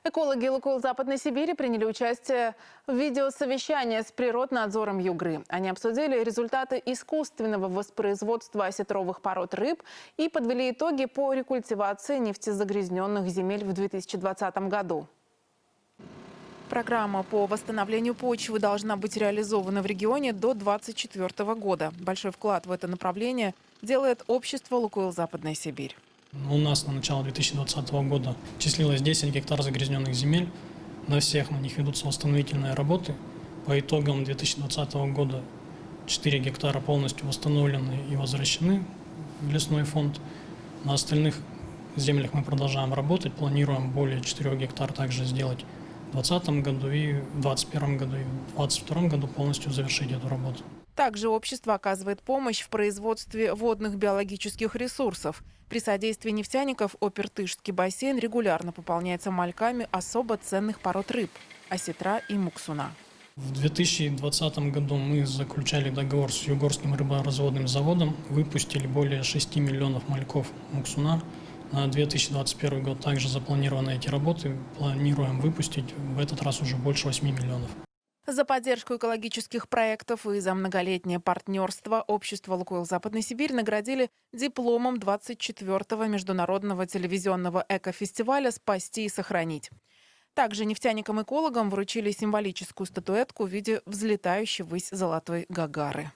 Экологи Лукойл Западной Сибири приняли участие в видеосовещании с Природнадзором Югры. Они обсудили результаты искусственного воспроизводства осетровых пород рыб и подвели итоги по рекультивации нефтезагрязненных земель в 2020 году. Программа по восстановлению почвы должна быть реализована в регионе до 2024 года. Большой вклад в это направление делает общество «Лукойл Западная Сибирь». У нас на начало 2020 года числилось 10 гектар загрязненных земель. На всех на них ведутся восстановительные работы. По итогам 2020 года 4 гектара полностью восстановлены и возвращены в лесной фонд. На остальных землях мы продолжаем работать. Планируем более 4 гектар также сделать в 2020 году и в 2021 году и в 2022 году полностью завершить эту работу. Также общество оказывает помощь в производстве водных биологических ресурсов. При содействии нефтяников Опертышский бассейн регулярно пополняется мальками особо ценных пород рыб – осетра и муксуна. В 2020 году мы заключали договор с Югорским рыборазводным заводом, выпустили более 6 миллионов мальков муксуна. На 2021 год также запланированы эти работы. Планируем выпустить в этот раз уже больше 8 миллионов. За поддержку экологических проектов и за многолетнее партнерство общество «Лукойл Западной Сибирь» наградили дипломом 24-го международного телевизионного экофестиваля «Спасти и сохранить». Также нефтяникам-экологам вручили символическую статуэтку в виде взлетающей ввысь золотой Гагары.